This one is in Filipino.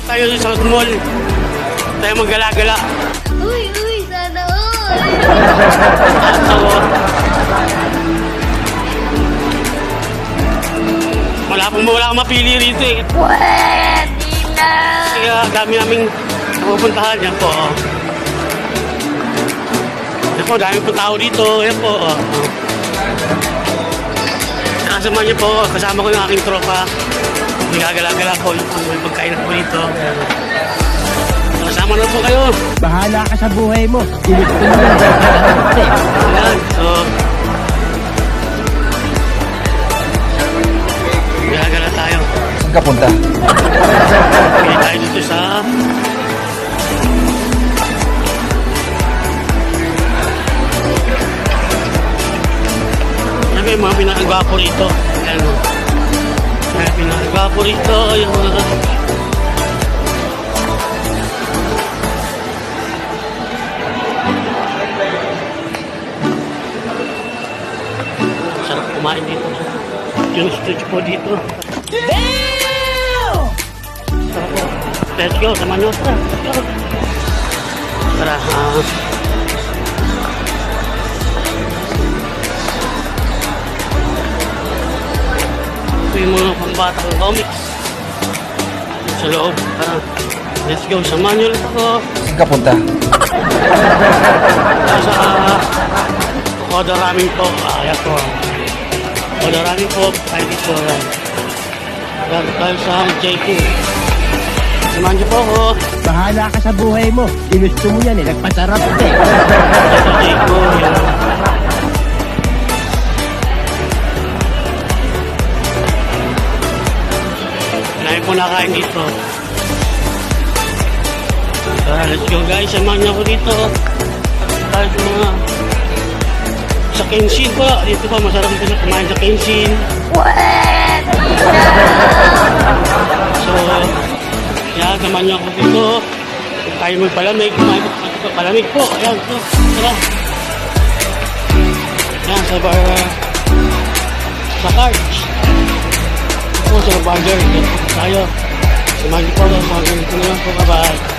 Tayo sa mall. Tayo maggala-gala. Uy, sana all. So, wala akong mapili rito eh. Pwede na. Kaya dami naming pupuntahan. Yan po. Oh. Yan po, dami po tao dito. Yan po. Oh. Kasama niyo po, kasama ko yung aking tropa. Nagagala-gala po yung pagkain po dito. Kasama na po kayo. Bahala ka sa buhay mo. Gusto mo yan. Ayan, so nagagala tayo. Saan ka punta? Pili tayo dito sa ano yung mga pinakagwapo rito. Ayan o. Mga pinakagwapo rito. Yung mga sarap kumain dito. Yung street po dito. Sarap po. Let's go. Samahan nyo. Tara. Ito yung mga pangbatang comics. Sa loob. Tara. Let's go. Samahan nyo ulit ako. Saan ka punta? Sa Oda Ramen po. Ayan po. Oda Ramen po. Tayo dito. Tayo sa J2. Samahan niyo po ako. Bahala ka sa buhay mo. Gusto mo yan eh. Nagpasarap eh. Ito J2. Marami po nakain dito. Let's go guys. Samahan niyo ako dito. Tayo sa mga sa Kenshin po. Dito po masarap dito na kumain sa Kenshin. Pwede na. So, yan, samahan niyo ako dito. Kung tayo magpalamig, kumain ko palamig po. Ayan, so, tara. Yan, sa bar, sa cards. Ito po, sa burger. Dito po tayo. Samahan niyo po, samahan niyo po naman po. Bye-bye.